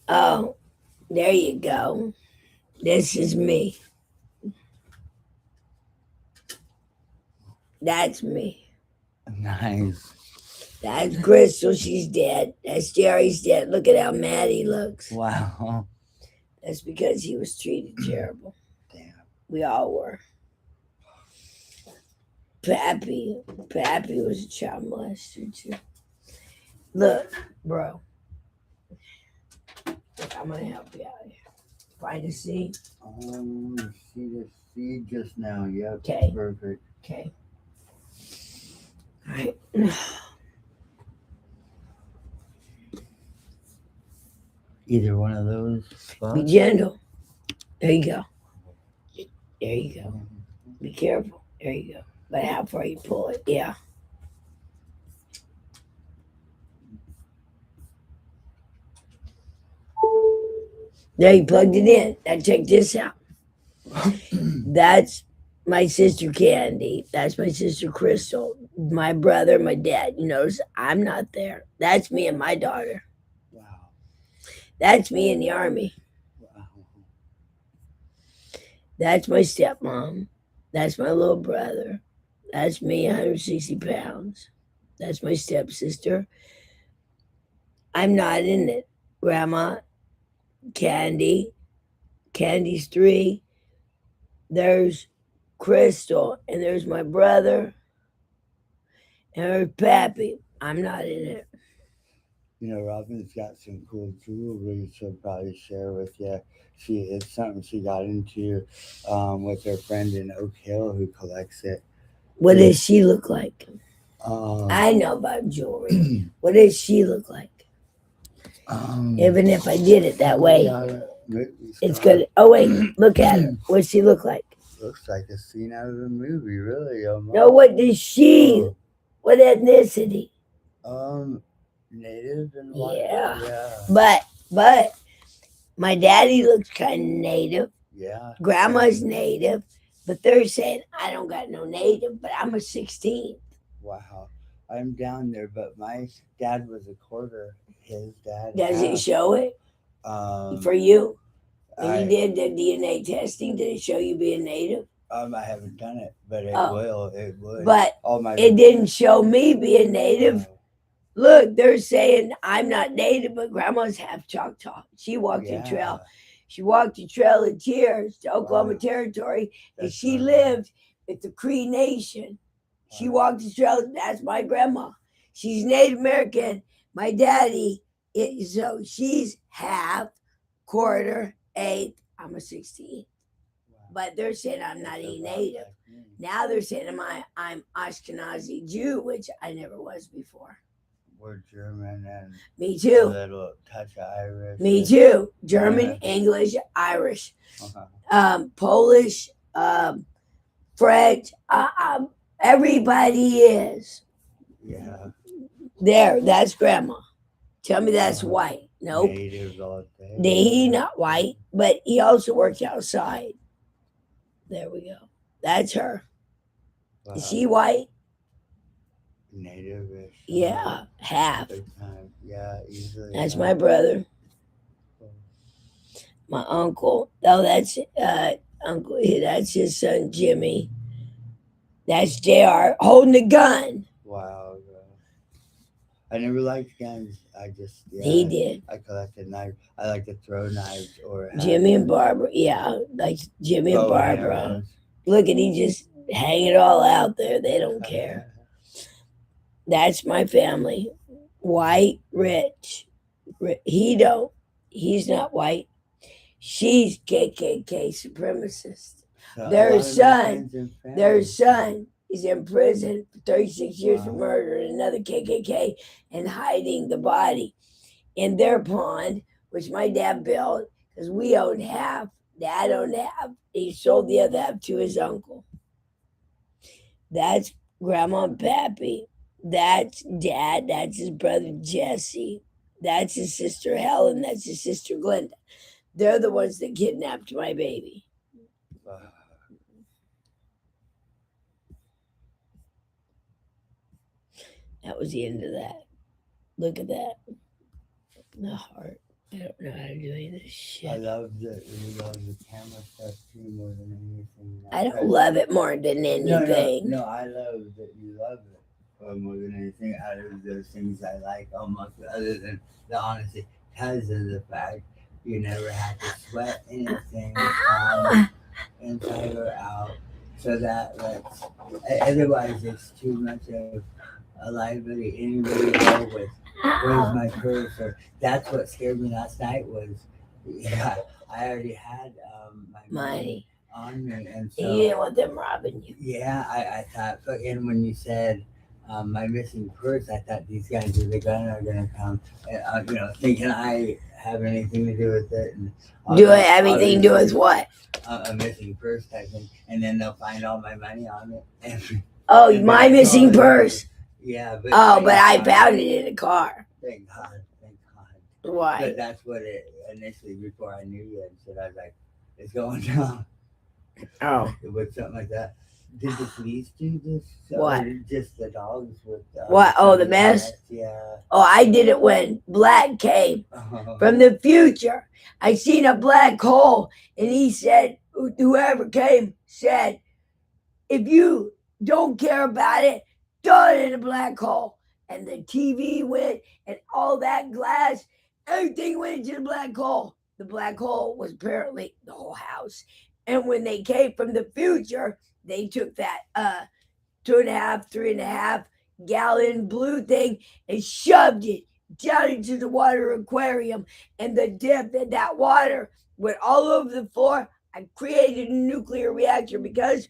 Oh, there you go. This is me. That's me. Nice. That's Crystal. She's dead. That's Jerry's dead. Look at how mad he looks. Wow. That's because he was treated terrible. Damn. We all were. Pappy was a child molester too. Look, bro. Look, I'm gonna help you out here. Find a seat. See the seed just now. Yep. Okay. Perfect. Okay. All right. Either one of those Be spots. gentle. There you go. There you go. Be careful. There you go. But how far you pull it? Yeah. There, you plugged it in. Now check this out. That's my sister Candy. That's my sister Crystal. My brother, my dad. You notice I'm not there. That's me and my daughter. Wow. That's me in the army. Wow. That's my stepmom. That's my little brother. That's me, 160 pounds. That's my stepsister. I'm not in it. Grandma, Candy. Candy's 3. There's Crystal, and there's my brother, and there's Pappy. I'm not in it. You know, Robin's got some cool jewelry she'll probably share with you. It's something she got into with her friend in Oak Hill who collects it. What does she look like? Um, I know about jewelry. What does she look like? Even if I did it that way, it's good. Oh wait, look at her. What's she look like? Looks like a scene out of a movie, really. No, what does she? What ethnicity? Native and white. Yeah. But my daddy looks kind of native. Yeah. Grandma's native, but they're saying I don't got no native, but I'm a 16. Wow. I'm down there, but my dad was a quarter. His dad. Does it show it Um, for you? When I, you did the DNA testing, did it show you being native? I haven't done it, but it Oh. will. It would. But all my it didn't show me being native. Look, they're saying I'm not native, but grandma's half Choctaw. She walked the trail. She walked the Trail of Tears to Oklahoma Territory, and she lived with the Cree Nation. She walked the trail. That's my grandma. She's Native American. My daddy is, so she's half, quarter, eighth. I'm a 16. But they're saying I'm not a native. Now they're saying I'm Ashkenazi Jew, which I never was before. We're German and me too. A little touch of Irish. Me too. German, English, Irish, Polish, French. Everybody is. Yeah. There, that's grandma. Tell me that's white. Nope. Natives all day. He not white, but he also works outside. There we go. That's her. Wow. Is she white? Native-ish. Yeah, half. Yeah, easily. That's my brother. My uncle. Oh, that's uncle. That's his son Jimmy. That's JR holding the gun. Wow. I never liked guns. I just he did. I collected knives. I like to throw knives or Jimmy and Barbara. Yeah, like Jimmy and Barbara. Look at he just hang it all out there. They don't care. That's my family. White, rich. He don't. He's not white. She's KKK supremacist. Their son is in prison for 36 years for murdering another KKK and hiding the body in their pond, which my dad built because we owned half. Dad owned half. He sold the other half to his uncle. That's Grandma and Pappy. That's Dad. That's his brother Jesse. That's his sister Helen. That's his sister Glenda. They're the ones that kidnapped my baby. That was the end of that. Look at that. The heart. I don't know how to do any of this shit. I love the camera stuff too more than anything. I don't love it more than anything. No, I love that you love it more than anything. Out of those things I like almost, other than the honesty, because of the fact you never had to sweat anything inside or out. So that's otherwise it's too much of a liability. Anybody know with where's my purse? Or that's what scared me last night was, yeah, I already had my money on me, and You so didn't want them robbing you. yeah, I thought. And when you said my missing purse, I thought these guys with the gun are gonna come, thinking I have anything to do with it, and Do it everything to do with what? A missing purse type thing, and then they'll find all my money on it. Oh, And my missing purse. Yeah, but I found it in a car. Thank God, thank God. Why? But that's what it initially, before I knew you, and said I was like, it's going down. Oh, It was something like that. Did the police do this? What? Or just the dogs with What? Oh, the mess? Yeah. Oh, I did it when Black came from the future. I seen a black hole, and he said, whoever came said, if you don't care about it, throw it in a black hole. And the TV went, and all that glass, everything went into the black hole. The black hole was apparently the whole house. And when they came from the future, they took that 2.5, 3.5 gallon blue thing and shoved it down into the water aquarium. And the depth of that water went all over the floor. I created a nuclear reactor because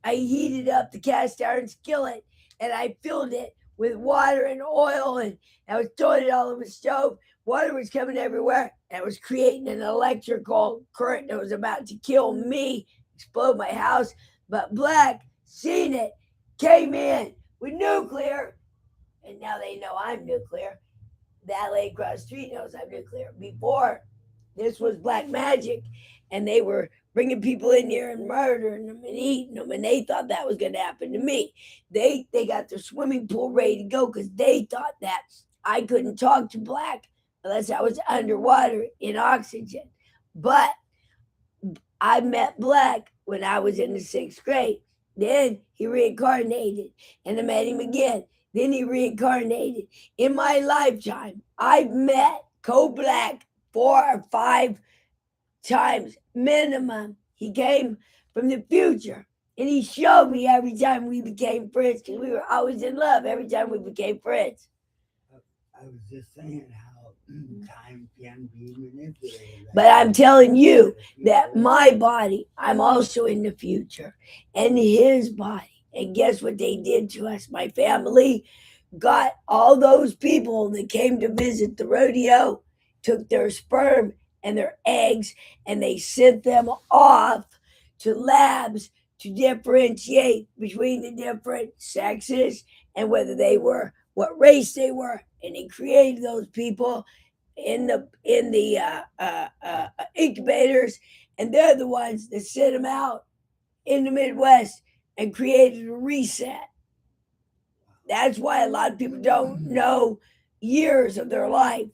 I heated up the cast iron skillet and I filled it with water and oil, and I was throwing it all over the stove. Water was coming everywhere, and I was creating an electrical current that was about to kill me, explode my house. But Black seen it, came in with nuclear, and now they know I'm nuclear. That lady across the street knows I'm nuclear. Before, this was black magic, and they were bringing people in here and murdering them and eating them, and they thought that was going to happen to me. They got their swimming pool ready to go because they thought that I couldn't talk to Black unless I was underwater in oxygen. But I met Black when I was in the 6th grade. Then he reincarnated, and I met him again. Then he reincarnated. In my lifetime, I've met Black 4 or 5 times minimum. He came from the future, and he showed me every time we became friends, because we were always in love every time we became friends. I was just saying how time can be manipulated. But I'm telling you that my body, I'm also in the future, and his body. And guess what they did to us? My family got all those people that came to visit the rodeo, took their sperm and their eggs, and they sent them off to labs to differentiate between the different sexes and whether they were, what race they were. And they created those people in the incubators, and they're the ones that sent them out in the Midwest and created a reset. That's why a lot of people don't know years of their life,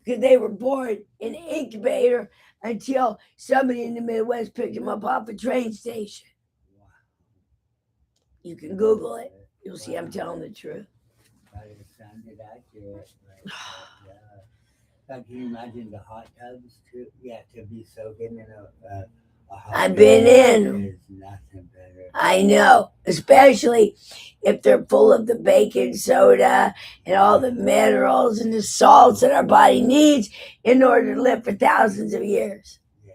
because they were born in an incubator until somebody in the Midwest picked them up off a train station. You can Google it. You'll see I'm telling the truth. But it sounded accurate. Can you imagine the hot tubs too? Yeah, to be soaking in a hot I've been in them. is nothing better. I know, especially if they're full of the baking soda and all the minerals and the salts that our body needs in order to live for thousands of years. Yeah.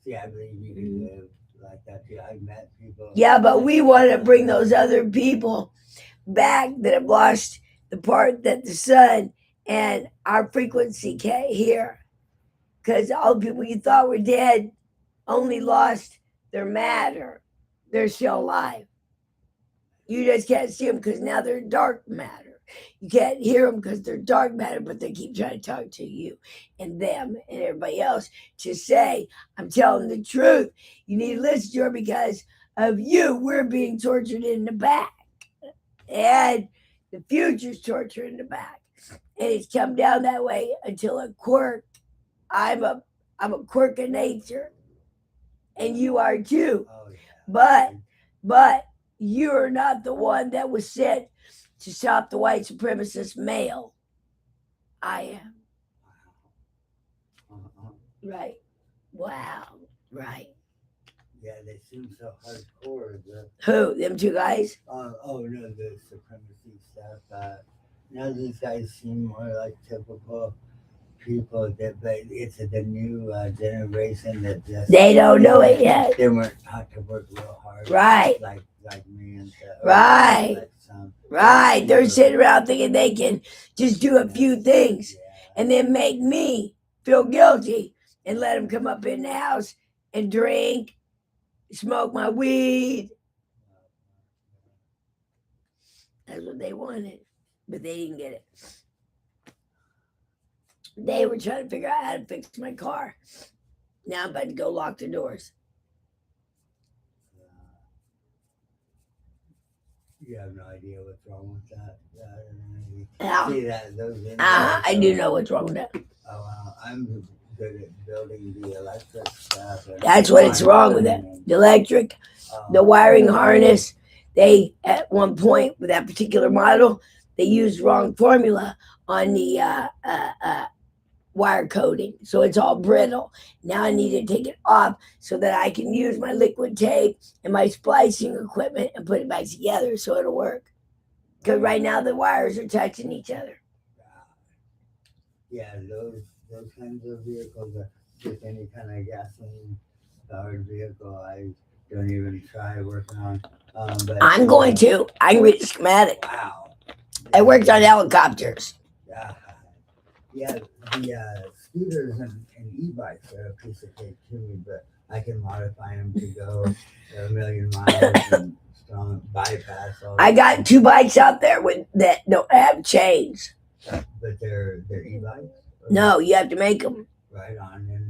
See, I believe you can live like that too. I've met people. Yeah, but we want to bring those other people back that have lost the part that the sun and our frequency can't hear. Because all the people you thought were dead only lost their matter. They're still alive. You just can't see them because now they're dark matter. You can't hear them because they're dark matter, but they keep trying to talk to you and them and everybody else to say, I'm telling the truth. You need to listen to her because of you. We're being tortured in the back. And the future's torture in the back. And it's come down that way until a quirk. I'm a quirk of nature. And you are too. Oh, yeah. But you're not the one that was sent to stop the white supremacist male. I am. Wow. Right. Wow. Right. Yeah, they seem so hardcore. Who? Them two guys? Oh no, the supremacy stuff. No, these guys seem more like typical people that, but it's the new generation that just They don't know it yet. They weren't taught to work real hard, Right. Like me and Right. like some, Right. They're sitting around thinking they can just do a few things and then make me feel guilty and let them come up in the house and drink, smoke my weed. That's what they wanted, but they didn't get it. They were trying to figure out how to fix my car. Now I'm about to go lock the doors. You have no idea what's wrong with that. Now, See that those I do know what's wrong with that. Oh, wow. I'm good at building the electric stuff. That's what it's wrong with it. The electric, the wiring harness. They, at one point with that particular model, they used wrong formula on the wire coating. So it's all brittle. Now I need to take it off so that I can use my liquid tape and my splicing equipment and put it back together so it'll work. Because right now the wires are touching each other. Yeah, those kinds of vehicles, just any kind of gasoline powered vehicle, I don't even try working on. But I'm going to. I can read the schematic. Wow. I worked on helicopters. Yeah, the scooters and e-bikes are a piece of cake to me, but I can modify them to go a million miles and strong bypass. I got 2 bikes out there that don't have chains. But they're e-bikes? No, you have to make them. Right on. And